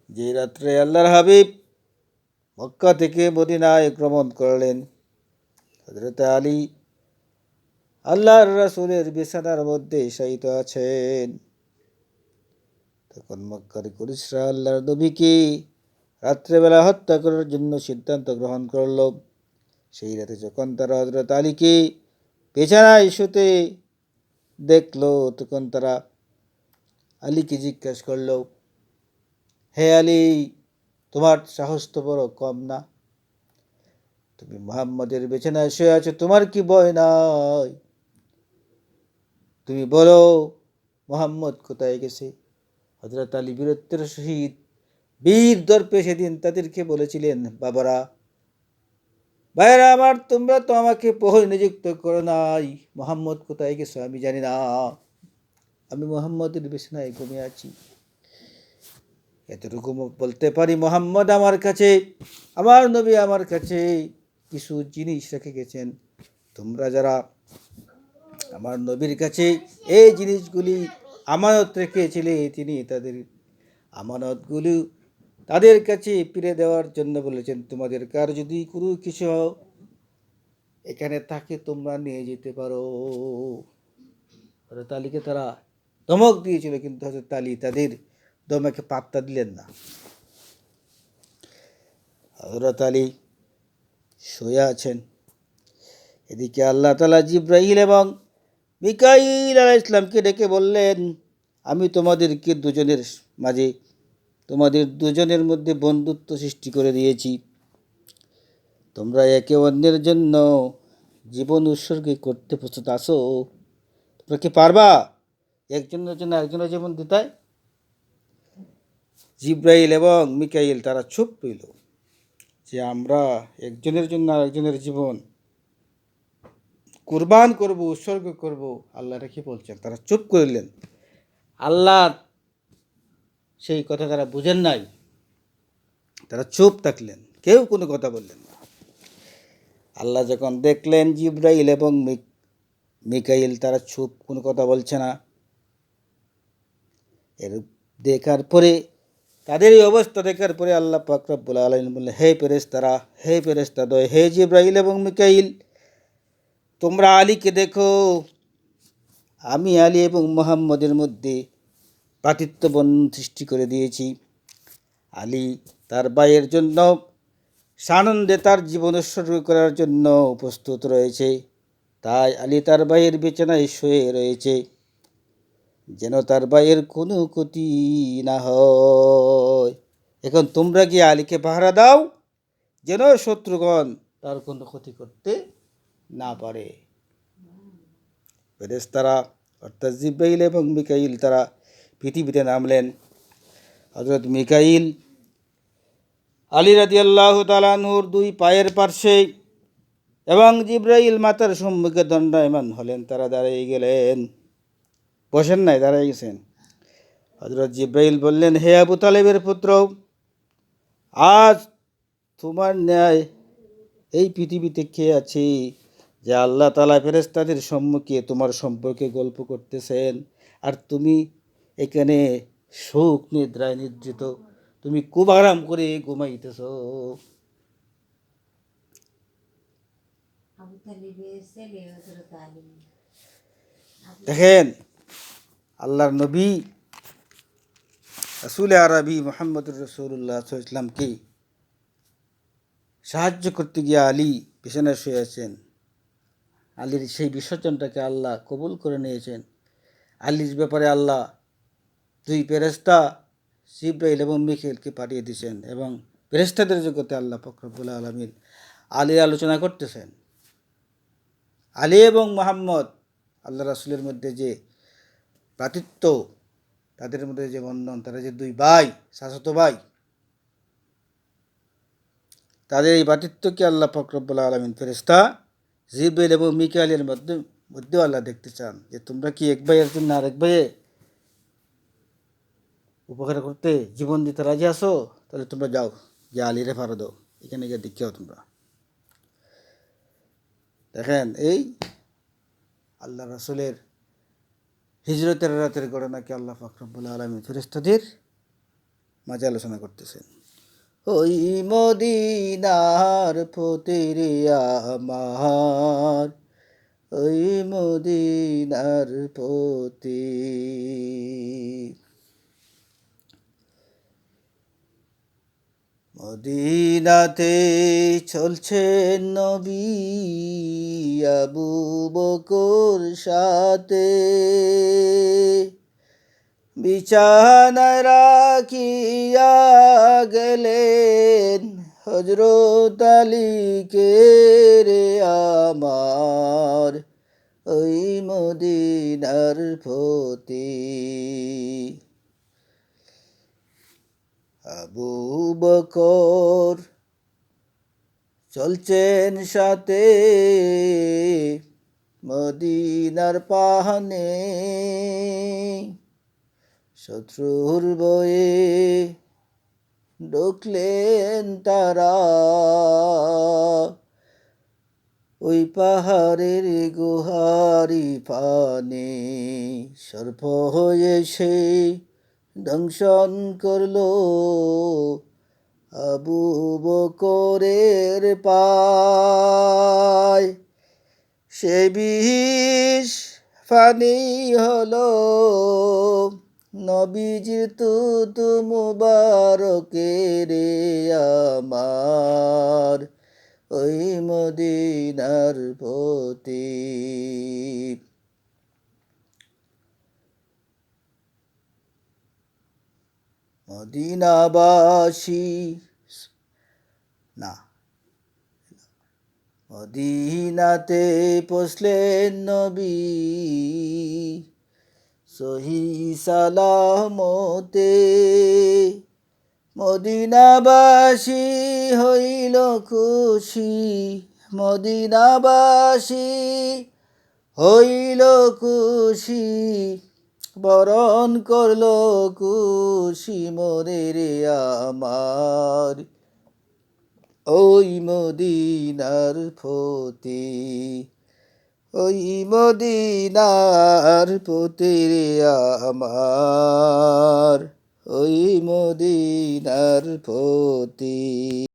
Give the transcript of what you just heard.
যে রাত্রে আল্লাহর হাবিব মক্কা থেকে মদিনায় গমন করলেন, হযরত আলী আল্লাহর রাসূলের বিছানার মধ্যে শায়িত আছেন। তখন মক্কার কুরাইশরা আল্লাহর নবীকে রাত্রেবেলা হত্যা করার জন্য সিদ্ধান্ত গ্রহণ করল। সেই রাতে যখন তারা হযরত আলীকে বিছানায় শুতে দেখলো, তখন তারা আলীকে জিজ্ঞাসা করল, হে আলী, তোমার সাহস তো বড় কম না, তুমি মুহাম্মদের বিছানায় শুয়ে আছো, তোমার কি ভয় নাই? তুমি বলো, মুহাম্মদ কোথায় গেছে? হযরত আলী বীরত্বের সহিত বীর দর্পে সেদিন তাদেরকে বলেছিলেন, বাবারা, ভাইয়েরা আমার, তোমরা তো আমাকে প্রহরী নিযুক্ত করো নাই, মুহাম্মদ কোথায় গেছে আমি জানি না, আমি মুহাম্মদের বিছানায় ঘুমিয়ে আছি। এতটুকু বলতে পারি, মুহাম্মদ আমার কাছে, আমার নবী আমার কাছে কিছু জিনিস রেখে গেছেন। তোমরা যারা আমার নবীর কাছে এই জিনিসগুলি আমানত রেখেছিলে, তিনি তাদের আমানতগুলি তাদের কাছে ফিরে দেওয়ার জন্য বলেছেন। তোমাদের কার যদি কোনো কিছু এখানে থাকে তোমরা নিয়ে যেতে পারো। হযরত আলীকে তারা ধমক দিয়েছিল, কিন্তু হযরত আলী তাদের ধমকে পাত্তা দিলেন না। হযরত আলী শুয়ে আছেন, এদিকে আল্লাহ তাআলা জিবরাইল এবং মিকাইল আলাইহিস সালামকে ডেকে বললেন, আমি তোমাদেরকে দুজনের মাঝে, তোমাদের দুজনের মধ্যে বন্ধুত্ব সৃষ্টি করে দিয়েছি। তোমরা একে অন্যের জন্য জীবন উৎসর্গ করতে প্রস্তুত আছো? তোমরা কি পারবা একজনের জন্য একজনের জীবন দিতে? জিব্রাইল এবং মিকাইল তারা চুপ রইল, যে আমরা একজনের জন্য আরেকজনের জীবন কুরবান করব, উৎসর্গ করব, আল্লাহ কি বলছেন? তারা চুপ করলেন। আল্লাহ সেই কথা তারা বুঝেন নাই, তারা চুপ থাকলেন, কেউ কোনো কথা বললেন না। আল্লাহ যখন দেখলেন জিব্রাইল এবং মিকাইল তারা চুপ, কোনো কথা বলছে না, এর দেখার পরে, তাদের এই অবস্থা দেখার পরে আল্লাহ পাক রব্বুল আলামিন বললেন, হে ফেরেশতারা, হে ফেরেশতাদ্বয়, হে জিব্রাইল এবং মিকাইল, তোমরা আলীকে দেখো। আমি আলী এবং মুহাম্মদের মধ্যে ভ্রাতৃত্ব বন্ধন সৃষ্টি করে দিয়েছি। আলী তার ভাইয়ের জন্য সানন্দে তার জীবন উৎসর্গ করার জন্য প্রস্তুত রয়েছে। তাই আলী তার ভাইয়ের বিছানায় শুয়ে রয়েছে, যেন তার ভাইয়ের কোনো ক্ষতি না হয়। এখন তোমরা গিয়ে আলীকে পাহারা দাও, যেন শত্রুগণ তার কোনো ক্ষতি করতে না পারে। ফেরেশতারা অর্থাৎ জিব্রাইল এবং মিকাইল তারা পৃথিবীতে নামলেন। হযরত মিকাইল আলী রাদিয়াল্লাহু তাআলা আনহুর দুই পায়ের পার্শ্বে এবং জিব্রাইল মাতার সম্মুখে দণ্ডায়মান হলেন। তারা দাঁড়িয়ে গেলেন, বসেন নাই, দাঁড়িয়ে গেছেন। হযরত জিব্রাইল বললেন, হে আবু তালেবের পুত্র, আজ তোমার ন্যায় এই পৃথিবীতে কে আছে যে আল্লাহ তাআলা ফেরেশতাদের সম্মুখে তোমার সম্পর্কে গল্প করতেছেন, আর তুমি এখানে সুখ নিদ্রায় নিদ্রিত, তুমি খুব আরাম করে ঘুমাইতেছ। দেখেন, আল্লাহর নবী রাসূল আরবি মুহাম্মদুর রাসূলুল্লাহ সাল্লাল্লাহু আলাইহি ওয়াসাল্লামকে সাহায্য করতে গিয়ে আলী বিছানায় শুয়ে আছেন। আলীর সেই বিসর্জনটাকে আল্লাহ কবুল করে নিয়েছেন। আলীর ব্যাপারে আল্লাহ দুই ফেরেশতা জিবরাইল এবং মিকাইলকে পাঠিয়ে দিয়েছেন, এবং ফেরেশতাদের জগতে আল্লাহ পাক রব্বুল আলামিন আলীর আলোচনা করতেছেন। আলী এবং মুহাম্মদ আল্লাহ রাসূলের মধ্যে যে ভ্রাতৃত্ব, তাদের মধ্যে যে বন্ধন, তারা যে দুই ভাই, চাচাতো ভাই, তাদের এই ভ্রাতৃত্বকে আল্লাহ পাক রব্বুল আলামিন ফেরেশতা জিবরাইল এবং মিকাইলের মধ্যেও আল্লাহ দেখতে চান, যে তোমরা কি এক ভাইয়ের জন্য আরেক ভাইয়ে উপকার করতে জীবন দিতে রাজি আছো? তাহলে তোমরা যাও, যে আলীরে ফাড়া দাও, এখানে গিয়ে দেখিও তোমরা। দেখেন, এই আল্লাহ রাসূলের হিজরতের রাতের ঘটনাকে আল্লাহ পাক রব্বুল আলামিন ফেরেশতাদের মাঝে আলোচনা করতেছেন। ওই মদিনার ফতিরে আমার, ওই মদিনার পতি। মদিনাতে চলছে নবী আবু বকর সাথে, বিছানায় রাখিয়া গেলেন হযরত আলীকে রে আমার, ওই মদিনার পতি। আবু বকর চলছেন সাথে মদিনার পাহানে, শত্রুর বয়ে ঢুকলেন তারা ওই পাহাড়ের গুহারি পানে। সর্প হয়ে সে দংশন করলো আবু বকরের পায়, সে বিষ ফানি হলো নবীজির তুতু মুবারকের আমার, ওই মদিনার পতি। মদিনাবাসী না মদিনাতে পৌঁছলেন নবী সহি সালামতে, মদিনাবাসী হইল খুশি, মদিনাবাসী হইল খুশি, বরণ করলো খুশি মনে রে আমার, ওই মদিনার পতি, ওই মদিনার পতি রে আমার, ওই মদিনার পতি।